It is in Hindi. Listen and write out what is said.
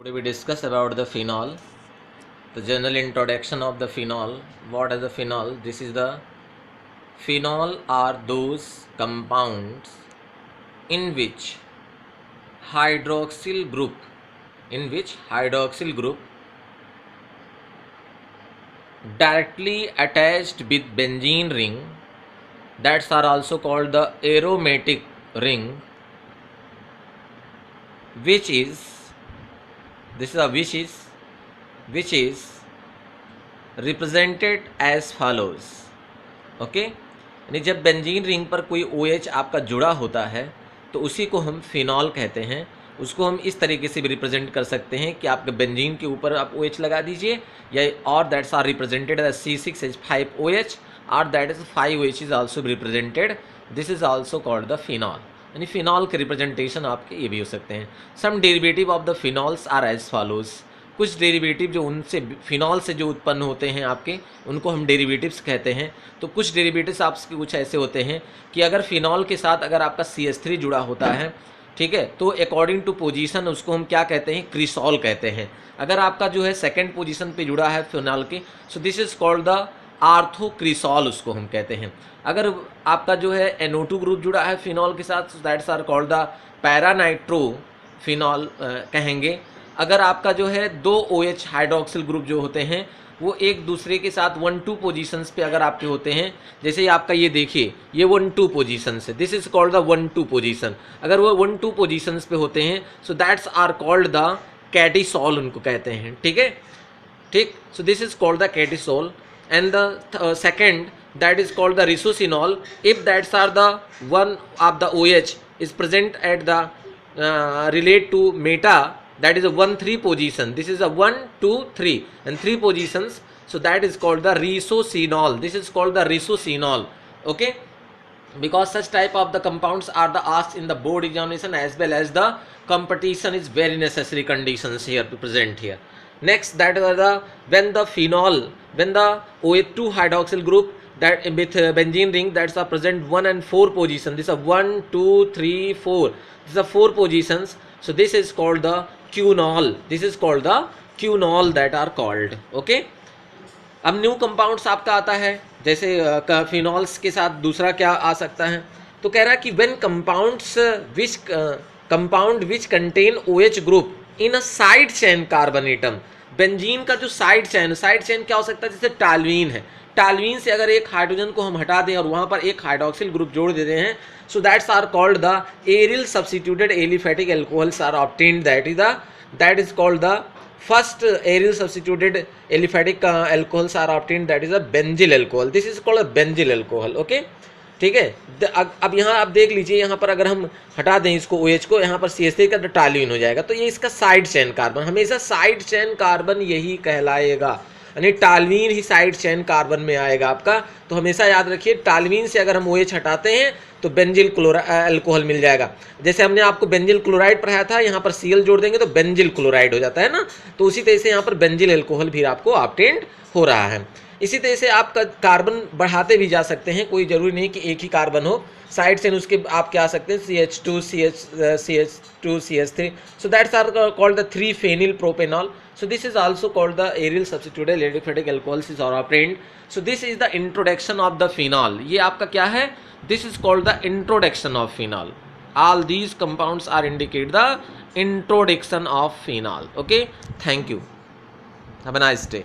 Today we discuss about the phenol, the general introduction of the phenol. What is the phenol? This is the phenol are those compounds in which hydroxyl group directly attached with benzene ring, that are also called the aromatic ring, which is represented as follows. Okay, यानी जब बेंजीन रिंग पर कोई OH आपका जुड़ा होता है तो उसी को हम फिनॉल कहते हैं। उसको हम इस तरीके से भी रिप्रेजेंट कर सकते हैं कि आपके बेंजीन के ऊपर आप OH लगा दीजिए, या और that's are represented as C6H5OH, और that is 5OH is also represented. This is also called the phenol. यानी फिनॉल के रिप्रेजेंटेशन आपके ये भी हो सकते हैं। Some derivative of the phenols are as follows. कुछ डेरिवेटिव जो उनसे फिनॉल से जो उत्पन्न होते हैं आपके, उनको हम डेरिवेटिव्स कहते हैं। तो कुछ डेरिवेटिव्स आपके कुछ ऐसे होते हैं कि अगर फिनॉल के साथ अगर आपका CH3 जुड़ा होता है, ठीक है, तो अकॉर्डिंग टू पोजीशन उसको हम क्या कहते हैं, क्रिसॉल कहते हैं। अगर आपका जो है सेकेंड पोजीशन पे जुड़ा है फिनॉल के, so this is called the orthocresol, उसको हम कहते हैं। अगर आपका जो है NO2 ग्रुप जुड़ा है फिनॉल के साथ, that's are called the paranitro phenol कहेंगे। अगर आपका जो है दो OH हाइड्रोक्सिल ग्रुप जो होते हैं वो एक दूसरे के साथ 1-2 पोजीशंस पे अगर आपके होते हैं, जैसे आपका ये देखिए ये 1-2 पोजीशंस है, this is called the 1-2 position. अगर वो 1-2 पोजीशंस पे होते हैं so that's are called the catechol, उनको कहते हैं। ठीक है, ठीक, so this is called the catechol. And the second that is called the risocinol if that's are the one of the OH is present at the relate to meta, that is a 1-3 position. This is a 1-2-3 and 3 positions, so that is called the risocinol. This is called the risocinol. Okay, because such type of the compounds are the asked in the board examination, as well as the competition is very necessary conditions here to present here. Next, that is the when the OH2 hydroxyl group that with benzene ring that's are present 1 and 4 position. This is 1, 2, 3, 4. These are 4 positions. So this is called the quinol. This is called the quinol that are called. Okay. अब न्यू कंपाउंड्स आपका आता है, जैसे फिनॉल्स के साथ दूसरा क्या आ सकता है, तो कह रहा है कि when compound which contain OH group in a side chain carbon atom. Benzene का जो साइड चेन क्या हो सकता है, जैसे टालवीन है, टालवीन से अगर एक हाइड्रोजन को हम हटा दें और वहाँ पर एक हाइड्रोक्सिल ग्रुप जोड़ देते हैं, so that's are called the aryl substituted aliphatic alcohols are obtained, that is called the first aryl substituted aliphatic alcohols are obtained, that is a benzyl alcohol. This is called a benzyl alcohol. Okay, ठीक है। अब यहाँ आप देख लीजिए, यहाँ पर अगर हम हटा दें इसको OH को, यहाँ पर CH3 का टालवीन हो जाएगा, तो ये इसका साइड चेन कार्बन, हमेशा साइड चेन कार्बन यही कहलाएगा, यानी टालवीन ही साइड चेन कार्बन में आएगा आपका। तो हमेशा याद रखिए, टालवीन से अगर हम OH हटाते हैं तो बेंजिल अल्कोहल मिल जाएगा। जैसे हमने आपको बेंजिल क्लोराइड पढ़ाया था, यहाँ पर Cl जोड़ देंगे तो बेंजिल क्लोराइड हो जाता है ना, तो उसी तरह से यहाँ पर बेंजिल अल्कोहल भी आपको ऑब्टेन्ड हो रहा है। इसी तरह से आप कार्बन बढ़ाते भी जा सकते हैं, कोई जरूरी नहीं कि एक ही कार्बन हो, साइड से उसके आप क्या आ सकते हैं, CH2 CH3, so that's are called the 3-phenyl propanol. So this is also called the aryl substituted aliphatic alcohols is are obtained. So this is the introduction of the phenol. ये आपका क्या है, this is called the introduction of phenol. All these compounds are indicate the introduction of phenol. Okay, thank you, have a nice day.